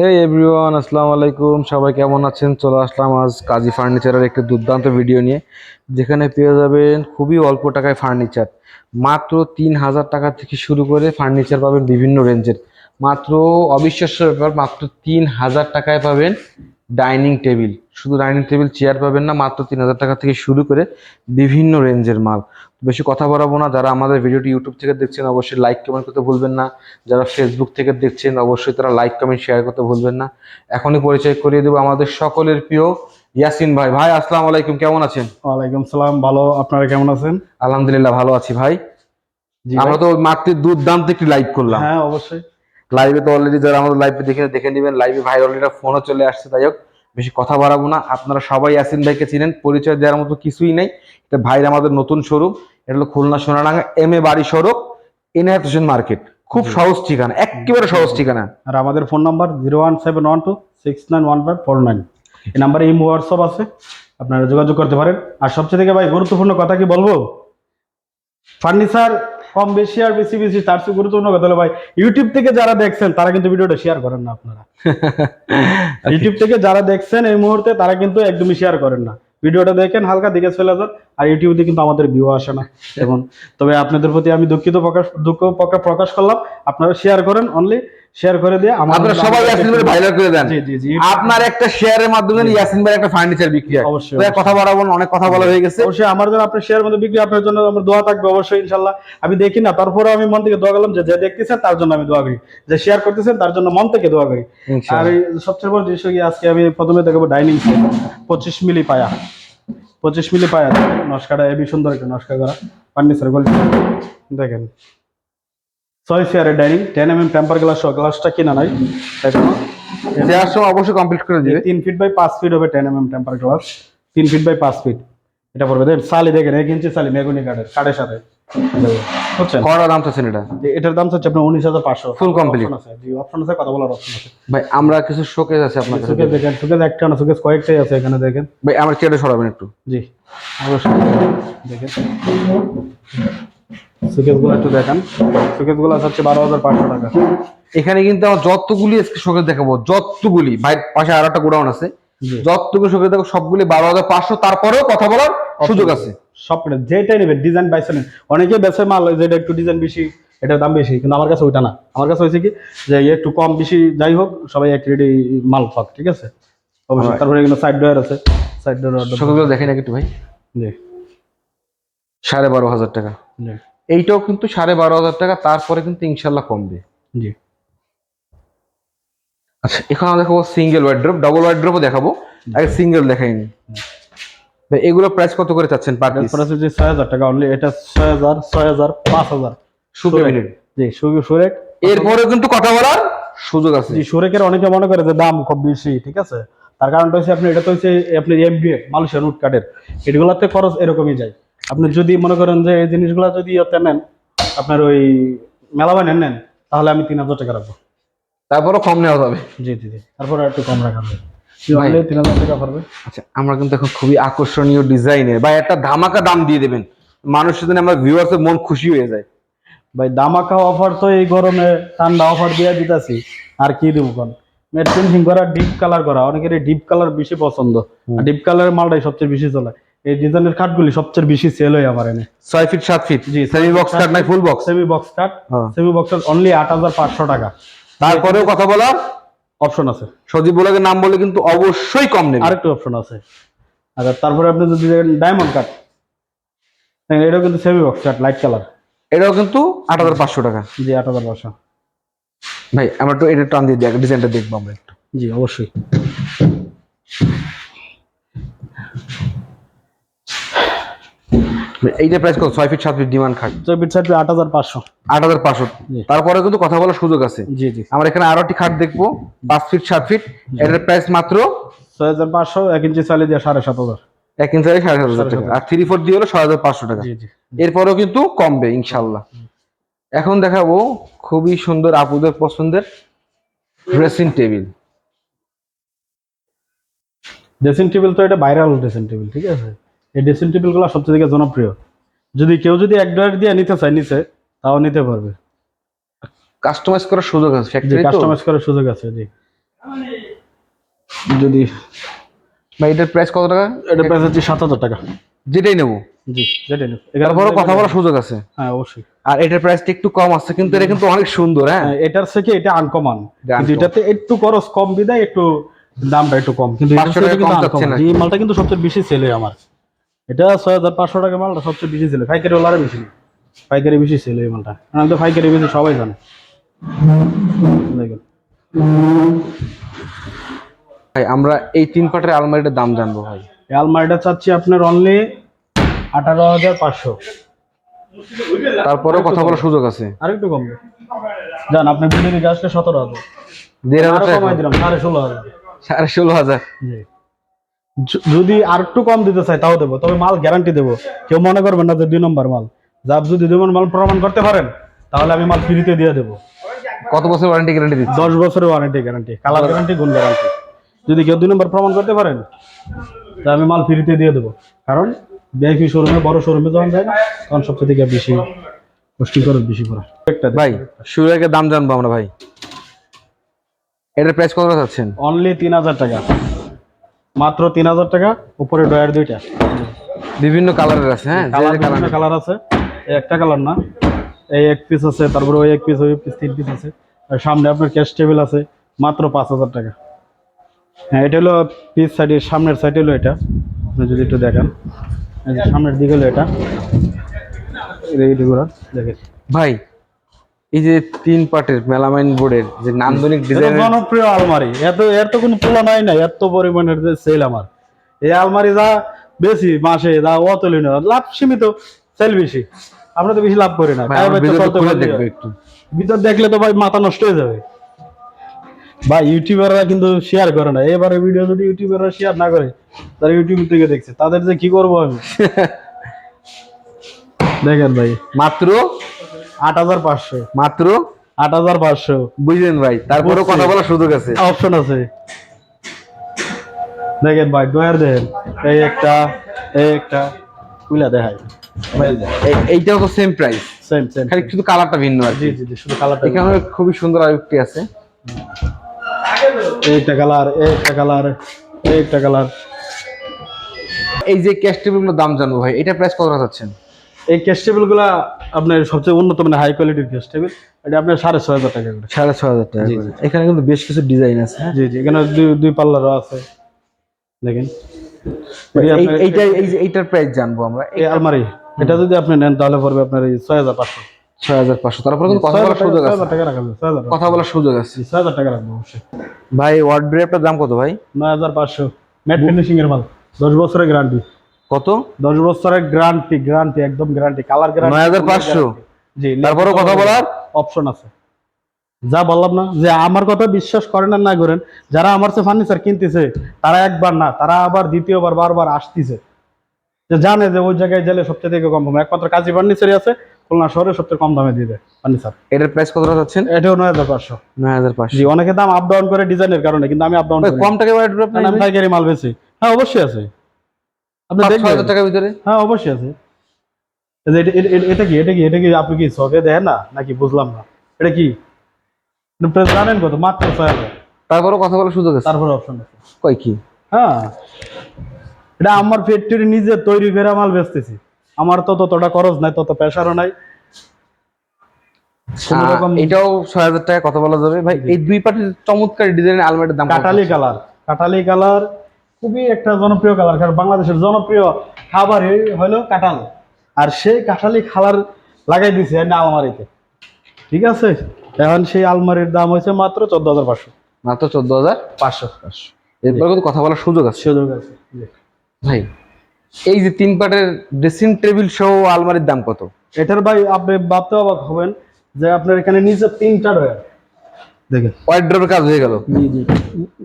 হে everyone, আসসালামু আলাইকুম। সবাই কেমন আছেন? চলে আসলাম আজ কাজী ফার্নিচারের একটি দুর্দান্ত ভিডিও নিয়ে, যেখানে পেয়ে যাবেন খুবই অল্প টাকায় ফার্নিচার। মাত্র 3,000 টাকা থেকে শুরু করে ফার্নিচার পাবেন বিভিন্ন রেঞ্জের। মাত্র অবিশ্বাস্য ব্যাপার, মাত্র 3,000 টাকায় পাবেন ডাইনিং টেবিল। শুধু ডাইনিং টেবিল চেয়ার পাবেন না, মাত্র 3,000 টাকা থেকে শুরু করে বিভিন্ন রেঞ্জের মাল। বেশি কথা বাড়াবো না, যারা আমাদের ভিডিওটি ইউটিউব থেকে দেখছেন অবশ্যই লাইক কমেন্ট করতে ভুলবেন না। যারা ফেসবুক থেকে দেখছেন অবশ্যই তারা লাইক কমেন্ট শেয়ার করতে ভুলবেন না। এখনই পরিচয় করিয়ে দেবো আমাদের সকলের প্রিয় ইয়াসিন ভাই। ভাই আসসালামু আলাইকুম, কেমন আছেন? ওয়ালাইকুম সালাম, ভালো। আপনারা কেমন আছেন? আলহামদুলিল্লাহ ভালো আছি ভাই। জি ভাই। আমরা তো মাত্র দুর্দান্ত একটি লাইভ করলাম। হ্যাঁ, অবশ্যই। লাইভে তো অলরেডি যারা আমাদের লাইভে দেখে নেবেন, লাইভে ভাই অলরেডি ফোনও চলে আসছে। যাই হোক, বেশি কথা বাড়াবো না। আপনারা সবাই ইয়াসিন ভাইকে চিনেন, পরিচয় দেওয়ার মতো কিছুই নেই। এটা ভাইয়ের আমাদের নতুন শোরুম। এটা হলো খুলনা সোনাডাঙ্গা এম এ বাড়ি সড়ক, এনায়েত হোসেন মার্কেট। খুব জি। সহজ ঠিকানা, একেবারে সহজ ঠিকানা। আর আমাদের ফোন নাম্বার 01712691549। এই নাম্বারে ইমো হোয়াটসঅ্যাপ আছে, আপনারা যোগাযোগ করতে পারেন। আর সবচেয়ে থেকে ভাই গুরুত্বপূর্ণ কথা কি বলবো, ফার্নিচার কম বেশি আর বেশি বেশি, তার চেয়ে গুরুত্বপূর্ণ কথা হলো ভাই, ইউটিউব থেকে যারা দেখছেন তারা কিন্তু ভিডিওটা শেয়ার করেন না। আপনারা ইউটিউব থেকে যারা দেখছেন এই মুহূর্তে তারা কিন্তু একদমই শেয়ার করেন না। ভিডিওটা দেখেন, হালকা দিকে চলে যান। আর ইউটিউবে কিন্তু আমাদের ভিউ আসে না এখন। তবে আপনাদের প্রতি আমি দুঃখ প্রকাশ করলাম। আপনারা শেয়ার করেন, অনলি শেয়ার করে দিয়ে আপনারা সবাই ইয়াসিন ভাই ভাইরাল করে দেন। জি জি জি। আপনার একটা শেয়ারের মাধ্যমে ইয়াসিন ভাই একটা ফার্নিচার বিক্রি হয়। অবশ্যই, তো কথা বাড়াবো না, অনেক কথা বলা হয়ে গেছে। অবশ্যই আমার জন্য আপনার শেয়ার মধ্যে বিক্রি, আপনার জন্য আমার দোয়া থাকবে অবশ্যই ইনশাল্লাহ। আমি দেখি না, তারপরে আমি মন থেকে দোয়া করলাম যে যে দেখতেছেন তার জন্য আমি দোয়া করি, যে শেয়ার করতেছেন তার জন্য মন থেকে দোয়া করি। আর ইনশাআল্লাহ। এই সবচেয়ে বড় জিনিস কি, আজকে আমি প্রথমে দেখাবো ডাইনিং সেট 25 মিলি পায়া। 25 মিলি পায়া নস্কাটা এবি সুন্দর একটা নস্কা করা ফার্নিচার কোয়ালিটি দেখেন। 6 চেয়ারের ডাইনিং, 10 টেম্পার গ্লাস সহ, গ্লাসটা কিনা নাই এখনো। দেওয়ার সময় অবশ্যই কমপ্লিট করে দিবে। 3 ফিট বাই 5 ফিট হবে 10 temper glass. 3 feet by 5 feet এটা পড়বে। দেখেন সালি, দেখেন 1 ইঞ্চি সালি মেগুনি কাঠের সাথে বুঝছেন। কত দাম চাচ্ছেন এটা? এটার দাম হচ্ছে আপনার 19,500। ফুল কমপ্লিট আছে, জি অপশন আছে, কথা বলার অপশন আছে ভাই। আমরা কিছু শোকেস আছে আপনার কাছে। সুকেস দেখেন, সুকেস একটা না, সুকেস কয়েকটাই আছে এখানে দেখেন। ভাই আমার চেয়ারে সরাবেন একটু। জি অবশ্যই দেখেন, সুকেস গুলো একটু দেখেন। সুকেস গুলো হচ্ছে 12,500 টাকা। এখানে কিন্তু আমার যতগুলি শোকেস দেখাবো, যতগুলি ভাই পাশে আর একটা গোডাউন আছে, জি যতগুলো শোকেস দেখো সবগুলি 12,500। তারপরেও কথা বলার সুযোগ আছে। সব যেটাই নেবেন ডিজাইন বাইসে নেন। অনেকে বেছে মাল যেটা একটু ডিজাইন বেশি এটার দাম বেশি, কিন্তু আমার কাছে ওইটা না। আমার কাছে হয়েছে কি যে একটু কম বেশি যাই হোক সবাই এক রেডি মাল পাক, ঠিক আছে অবশ্যই। তারপরে এখানে সাইড ডোর আছে, সাইড ডোর শোকেসগুলো দেখেন একটু ভাই। জি 12,500 টাকা। জি এইটাও কিন্তু 12,500 টাকা। তারপরে কিন্তু ইনশাল্লাহ কমবে। জি। আচ্ছা, এখন আমরা দেখাবো সিঙ্গেল ওয়ার্ড্রপ, ডাবল ওয়ার্ড্রপও দেখাবো। আগে সিঙ্গেল দেখাইনি ভাই। এগুলো প্রাইস কত করে চাচ্ছেন পার পিস? প্রাইস হচ্ছে 6,000 টাকা অনলি। এটা 6,000, 6,000, 5,000 সুকেমিনেট। জি সুরেক। এরপরে কিন্তু কথা বলার সুযোগ আছে। জি সুরেকের অনেকে মনে করে যে দাম খুব বেশি, ঠিক আছে। তার কারণটা হচ্ছে আপনি এটা তো হচ্ছে আপনি এমডিএ মালয়েশিয়ান উড কাঠের, এগুলাতে খরচ এরকমই যায়। আপনি যদি মনে করেন যে এই জিনিসগুলো যদি ইয়েতে নেন, আপনার ওই মেলাবাই নেন, তাহলে আমি 3,000 টাকা রাখবো। তারপরও কম নেওয়া যাবে। জি জি জি, তারপরে একটু কম রাখা যাবে। ভাই 3,000 টাকা পড়বে। আচ্ছা, আমরা কিন্তু এখন খুবই আকর্ষণীয় ডিজাইনের বা একটা ধামাকা দাম দিয়ে দেবেন, মানুষের জন্য আমরা ভিউয়ার্সের মন খুশি হয়ে যায়। ভাই দামাকা অফার তো এই গরমে ঠান্ডা অফার দিয়ে দিতেছি। আর কি দিব কোন, মেট ফিনিশিং করা, ডিপ কালার করা। অনেকের ডিপ কালার বেশি পছন্দ, ডিপ কালারের মালটাই সবচেয়ে বেশি চলে। এই ডিজাইনের কাঠগুলি সবচেয়ে বেশি সেল হয় আমার এনে। 6 ফিট 7 ফিট জি সেমি বক্স কাট নাই full box? Semi box cut, semi box cut only 8,500 টাকা। তারপরেও কথা বলার অপশন আছে। সজীব বলাকে নাম বলে কিন্তু অবশ্যই কম নেবে। আরেকটু অপশন আছে। আচ্ছা তারপরে আপনি যদি ডায়মন্ড কাট, এটাও কিন্তু semi box cut light colour, এটাও কিন্তু 8,500 টাকা। জি 8,500। ভাই আমরা তো এটা টান দিয়ে ডিজাইনটা দেখবো আমরা একটু। জি অবশ্যই। এইটা প্রাইস কত? 6 ফিট 7 ফিট ডিমান্ড খাট, 6 ফিট 7 ফিট 8,500। 8,500। জি তারপরে কিন্তু কথা বলার সুযোগ আছে। জি জি। আমরা এখানে আরো একটি খাট দেখবো 5 ফিট 7 ফিট। এটার প্রাইস মাত্র 6,500, 1 ইঞ্চি চালিয়ে দিয়ে 7,500। 1 ইঞ্চি 7,500 টাকা। আর 3/4 দিয়ে হলো 6,500 টাকা। জি জি এরপরেও কিন্তু কমবে ইনশাল্লাহ। এখন দেখাবো খুবই সুন্দর আপুদের পছন্দের ড্রেসিং টেবিল। ড্রেসিং টেবিল তো এটা ভাইরাল ড্রেসিং টেবিল, ঠিক আছে। এই ড্রেসিং টেবিল গুলো সবচেয়ে থেকে জনপ্রিয়। যদি কেউ যদি এক ডয়ার দিয়ে নিতে চায় নিচে, তাও নিতে পারবে। কাস্টমাইজ করার সুযোগ আছে জি ফ্যাক্টরি তো। কাস্টমাইজ করার সুযোগ আছে। জি যদি ভাই এটার প্রাইস কত টাকা? এটা প্রাইস হচ্ছে 7,000 টাকা। যেটাই নেবো। জি, যেটা নেব। তারপরও কথা বলার সুযোগ আছে। হ্যাঁ অবশ্যই। আর এটার প্রাইসটা একটু কম আছে, কিন্তু এটা কিন্তু অনেক সুন্দর। হ্যাঁ, হ্যাঁ, এটার থেকে এটা আনকমন, এটা কিন্তু uncommon। এটাতে একটু খরচ কম বিদায় একটু দামটা একটু কম, কিন্তু এটার 500 থেকে টাকা কিন্তু কম চাচ্ছে uncommon। নাকি? এই মালটা কিন্তু সবচেয়ে বেশি সেল হয় আমার। এটা 6,500 টাকা মালটা সবচেয়ে বেশি সেল হয়, পাইকারি ওলারে বেশি না। পাইকারি বেশি সেল হয় এই মালটা, আমি তো পাইকারি বেশি সবাই জানে। দেখেন ভাই আমরা এই 3 পাটের আলমারিটার দাম জানবো ভাই। এই আলমারিটা চাচ্ছি আপনার অনলি 18,500। তারপরেও কথা বলার সুযোগ আছে। আরেকটু কম জান, আপনার বিল্ডিং এর গাছটা 17,000, 1,500 আরো টাকা কমাই দিলাম 16,500। 16,500। জি, যদি আর একটু কম দিতে চাই তাও দেবো, তবে মাল গ্যারান্টি দেবো। কেউ মনে করবেন না যে 2 নম্বর মাল। যা যদি 2 নম্বর মাল প্রমাণ করতে পারেন তাহলে আমি মাল ফ্রিতে দিয়ে দেবো। কত বছর ওয়ারেন্টি গ্যারান্টি দিচ্ছে? 10 বছরের ওয়ারেন্টি গ্যারান্টি, কালার গ্যারান্টি, গুণ গ্যারান্টি। যদি কেউ 2 নম্বর প্রমাণ করতে পারেন তাহলে আমি মাল ফ্রিতে দিয়ে দেবো। কারণ ভিআইপি শোরুমে, বড় শোরুমে যখন যায় না তখন সবচেয়ে থেকে বেশি কস্টিং খরচ বেশি পড়ে। ভাই শুরু আগে দাম জানবো আমরা ভাই। এটার প্রাইস কত চাচ্ছেন? অনলি 3,000 টাকা, মাত্র 3,000 টাকা। উপরে ডয়ার দুইটা, বিভিন্ন কালারের আছে। হ্যাঁ, যে কালার যে কালার। বিভিন্ন কালার আছে। এই একটা কালার না, এই এক পিস আছে, তারপরে ওই এক পিস, ওই পিস, 3 পিস আছে। আর সামনে আপনার ক্যাশ টেবিল আছে, মাত্র 5,000 টাকা। হ্যাঁ, এটা হলো পিস সাইডে, সামনের সাইড হলো এটা। আপনি যদি একটু দেখেন, এই যে সামনের দিকে হলো এটা, এইগুলো দেখেন ভাই এই যে 3 পার্টের মেলামাইন বোর্ডের যে নান্দনিক এটা ডিজাইন, জনপ্রিয় আলমারি, এর তো কোনো তুলনাই নাই। এত পরিমাণের যে সেল আমার এই আলমারি, যা বেশি মাসে যা অতুলনীয় লাভ, সীমিত সেল বেশি। আমরা তো বেশি লাভ করি না, দেখবো একটু। ভিতর দেখলে তো ভাই মাথা নষ্ট হয়ে যাবে। ভাই ইউটিউবাররা কিন্তু শেয়ার করে না, এবারে ভিডিও যদি ইউটিউবাররা শেয়ার না করে, তারা ইউটিউব থেকে দেখছে, তাদের যে কি করবো আমি। দেখেন ভাই, মাত্র 8,500, মাত্র 8,500। বুঝলেন ভাই, তারপরেও কথা বলার সুযোগ আছে। অপশন আছে। দেখেন ভাই, ডয়ার দেখেন, এই একটা, এই একটা কুইলা দেখায়। এইটাও তো সেম প্রাইস, সেম সেম, খালি শুধু কালারটা ভিন্ন আর জি কি। জি জি, শুধু কালারটা। এখানে খুবই সুন্দর আরেকটি আছে। এই একটা কালার, এই একটা কালার, এই একটা কালার। এই যে ক্যাশ টেবিলগুলোর দাম জানবো ভাই, এটা প্রাইস কত চাচ্ছেন? এই ক্যাশ টেবিল গুলা আপনার সবচেয়ে উন্নত মানে হাই কোয়ালিটির ক্যাশ টেবিল। এটা আপনার 6,500 টাকা করে। 6,500 টাকা জি, করে। এখানে কিন্তু বেশ কিছু ডিজাইন আছে। হ্যাঁ, জি জি, এখানে দুই পাল্লারও আছে, দেখেন। এইটার প্রাইস জানবো আমরা। এই আলমারি, এটা যদি আপনি নেন তাহলে পড়বে আপনার এই 6,500। 6,500। তারপরে কিন্তু কথা বলার সুযোগ আছে। 6,000 টাকা রাখবেন, 6,000 কথা বলার সুযোগ আছে। 6,000 টাকা রাখবো অবশ্যই। ভাই ওয়ার্ড্রোবের দাম কত ভাই? 9,500, ম্যাট ফিনিশিং এর মাল, 10 বছরের গ্যারান্টি। কত? 10 বছরের গ্যারান্টি, গ্যারান্টি একদম গ্যারান্টি, কালার গ্যারান্টি। 9,500। জি, তারপরেও কথা বলার অপশন আছে। যা বললাম না, যে আমার কথা বিশ্বাস করেন আর না করেন, যারা আমার কাছে ফার্নিচার কিনতেছে তারা একবার না, তারা আবার দ্বিতীয়বার বারবার আসতেছে, যে জানে যে ওই জায়গায় গেলে সবচেয়ে থেকে কম দামে। একমাত্র কাজী ফার্নিচারই আছে খুলনা শহরে সবচেয়ে কম দামে দিয়ে দেয় ফার্নিচার। এটার প্রাইস কত চাচ্ছেন? এটাও 9,500। 9,500। জি, অনেকে দাম আপ ডাউন করে ডিজাইনের কারণে, কিন্তু আমি আপ ডাউন করি না। কম টাকায় ওয়ার্ড্রোব কারণ আমি পাইকারি মাল বেশি। হ্যাঁ অবশ্যই আছে, আপনি দেখবেন। 6,000 টাকার ভিতরে? হ্যাঁ অবশ্যই আছে। এই যে এটা কি, এটা কি, এটা কি আপনি কি চোখে দেখেন না নাকি? বুঝলাম না, এটা কি প্রাইস জানেন কত? মাত্র 6,000। তারপরেও কথা বলার সুযোগ আছে। তারপরে অপশন আছে। কয় কি? হ্যাঁ, এটা আমার ফ্যাক্টরি নিজে তৈরি করে মাল বেচতেছি। আমার তো ততটা খরচ নাই, তত প্রেশারও নাই। কোনো রকম এটাও 6,000 টাকা কথা বলা যাবে ভাই। এই 2 পাটের চমৎকার ডিজাইনের আলমারির দাম কত? কাটালি কালার, কাটালি কালার খুবই একটা জনপ্রিয় কালার। কারণ বাংলাদেশের জনপ্রিয় খাবার হলো কাঁঠাল, আর সেই কাঁঠালি কালার লাগাই দিছে আলমারিতে। ঠিক আছে, এখন সেই আলমারির দাম হয়েছে মাত্র 14,500। মাত্র 14,500। এরপরে কিন্তু কথা বলার সুযোগ আছে। সুযোগ আছে। জি। ভাই এই যে 3 পাটের ড্রেসিং টেবিল সহ আলমারির দাম কত? এটার ভাই আপনি ভাবতে অবাক হবেন যে আপনার এখানে নিচে 3টা ডয়ার, দেখেন। ওয়ার্ড্রোবের কাজ হয়ে গেল। জি জি,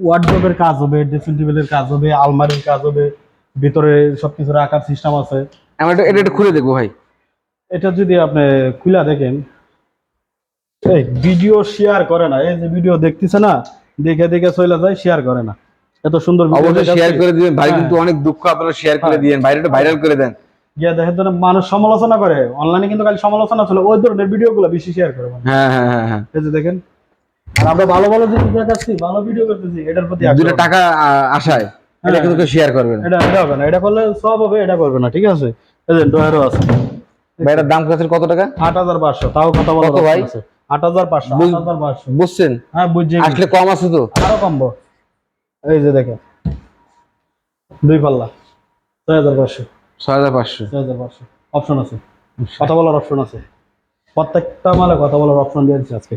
ওয়ার্ডরোবের কাজ হবে, ড্রেসিং টেবিলের কাজ হবে, আলমারির কাজ হবে, ভিতরে সবকিছু রাখার সিস্টেম আছে। আমি এটা একটু খুলে দেখবো ভাই। এটা যদি আপনি খুলা দেখেন, এই ভিডিও শেয়ার করে না, এই যে ভিডিও দেখতেছে না, দেখে দেখে চলে যায়, শেয়ার করে না। এত সুন্দর ভিডিও অবশ্যই শেয়ার করে দিবেন ভাই, হ্যাঁ। কিন্তু অনেক দুঃখ, আপনারা শেয়ার করে হ্যাঁ। দিবেন, বাইরেটা ভাইরাল করে দেন। গিয়া দেখেন তো না, মানুষ সমালোচনা করে অনলাইনে, কিন্তু খালি সমালোচনা চলে, ওই ধরনের ভিডিওগুলো বেশি শেয়ার করে মানুষ। হ্যাঁ হ্যাঁ হ্যাঁ হ্যাঁ। এই যে দেখেন, আর আমরা ভালো ভালো জিনিস দেখাচ্ছি, ভালো ভিডিও করতেছি, এটার প্রতি দুটো টাকা আশায় এটা কিন্তু শেয়ার করবেন। এটা হবে না, এটা করলে সব হবে, এটা করবে না, ঠিক আছে? এই যে ডয়ারও আছে ভাই এটার দাম কত টাকা? 8500, তাও কথা বলার কত ভাই? option আছে। 8500, 8500। বুঝছেন? হ্যাঁ বুঝছি, আসলে কম আছে তো? আরো কমবো। এই যে দেখেন, দুই পাল্লা 6500, 6500। 6500 অপশন আছে, কথা বলার অপশন আছে, প্রত্যেকটা মালে কথা বলার অপশন দিয়েছি আজকে,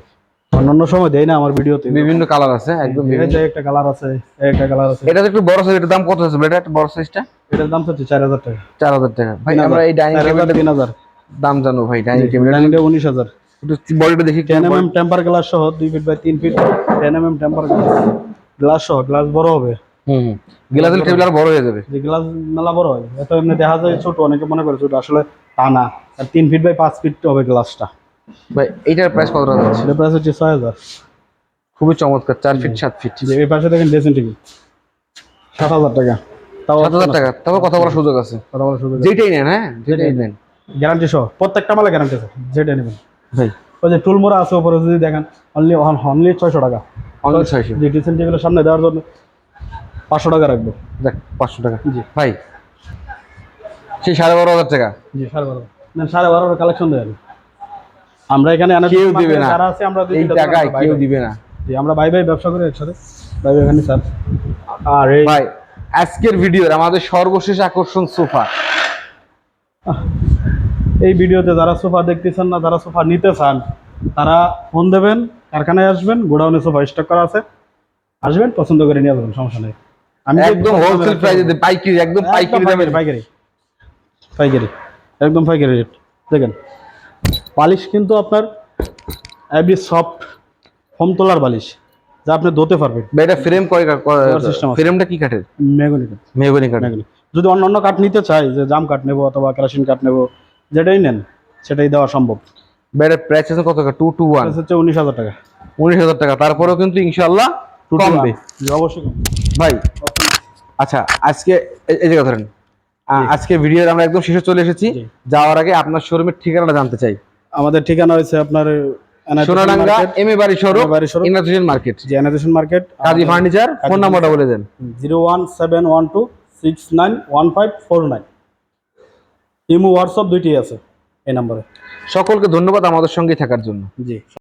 অন্যান্য সময় দেই না আমার ভিডিওতে। বিভিন্ন কালার আছে, একদম এই বিভিন্ন। যে একটা কালার আছে, একটা কালার আছে। এটা তো একটু বড় সাইজ, এটার দাম কত আছে ভাই? এটা বড় সাইজটা এটার দাম হচ্ছে 4000 টাকা। 4000 টাকা। ভাই আমরা এই ডাইনিং টেবিলের 3000। দাম জানো ভাই? ডাইনিং টেবিলের ডাইনিংটা 19000। একটু বডিটা দেখি। 10 mm টেম্পার গ্লাস সহ 2 feet by 3 feet, 10 mm temper glass সহ, গ্লাস বড় হবে। হুম, গ্লাসের টেবিল আর বড় হয়ে যাবে। যে গ্লাস মেলা বড় হয়, এত এমনি দেখা যায় ছোট, অনেকে মনে করে ছোট, আসলে তা না। আর 3 ফিট বাই 5 ফিট হবে গ্লাসটা। ভাই এইটার প্রাইস কত টাকা যাচ্ছে? এটা প্রাইস হচ্ছে 6000। খুবই চমৎকার, 4 ফিট 7 ফিট। যে এই পাশে দেখেন ড্রেসিং টেবিল 7000 টাকা, তাও 7000 টাকা, তবে কথা বলার সুযোগ আছে। কথা বলা শুরু। যেটাই নেন, হ্যাঁ যেটাই নেন গ্যারান্টি সহ, প্রত্যেকটা মালে গ্যারান্টি আছে, যেটা নেবেন। ভাই। ওই যে টুলমোড়া আছে উপরে, যদি দেখেন অনলি 600 টাকা। অনলি 600। যে ড্রেসিং টেবিলের সামনে দেওয়ার জন্য 500 টাকা রাখবো। দেখ 500 টাকা। জি ভাই সেই 12,500 টাকা। জি 12.5 না, 12.5 কালেকশন দেয় আমরা এখানে। কেউ দিবে না যারা আছে আমরা এই টাকায়, কেউ দিবে না। জি, আমরা ভাই ভাই ব্যবসা করি একসাথে, ভাই ভাই এখানে স্যার। আর এই ভাই আজকের ভিডিওর আমাদের সর্বশেষ আকর্ষণ সোফা। এই ভিডিওতে যারা সোফা দেখতেছেন না, যারা সোফা নিতে চান, তারা ফোন দেবেন, কারখানায় আসবেন, গোডাউনে সোফা স্টক করা আছে, আসবেন, পছন্দ করে নিয়ে যাবেন, সমস্যা নেই। আমি একদম হোলসেল প্রাইসে, পাইকারি, একদম পাইকারি দামে। পাইকারি পাইকারি একদম পাইকারি রেট। দেখেন বালিশ কিন্তু আপনার এবি সফট হোম তোলার বালিশ, যা আপনি ধুতে পারবেন। ভাই এটা ফ্রেম সিস্টেম আছে। ফ্রেমটা কি কাঠের? মেহগনি মেহগনি কাঠ। কাঠ। যদি অন্য কাঠ নিতে চাই, যে জাম কাঠ নেবো অথবা কেরোসিন কাঠ নেবো, যেটাই নেন সেটাই দেওয়া সম্ভব। ভাই এটার প্রাইস আছে কত টাকা? 221 হচ্ছে 19000 টাকা। 19000 টাকা। তারপরেও কিন্তু ইনশাআল্লাহ কমবে। জি অবশ্যই কমবে। ভাই আচ্ছা, আজকে এই জায়গা ধরেন, আজকে ভিডিওর আমরা একদম শেষে চলে এসেছি। জি। যাওয়ার আগে আপনার শোরুমের ঠিকানাটা জানতে চাই। আমাদের ঠিকানা হচ্ছে আপনার সোনাডাঙ্গা এম এ বাড়ি শোরুম, বাড়ি showroom, industrial market, generation market, Kazi furniture. Phone নাম্বারটা বলে দেন। 01712691549। ইমো হোয়াটসঅ্যাপ দুইটি আছে এই নম্বরে। সকলকে ধন্যবাদ আমাদের সঙ্গে থাকার জন্য। জি।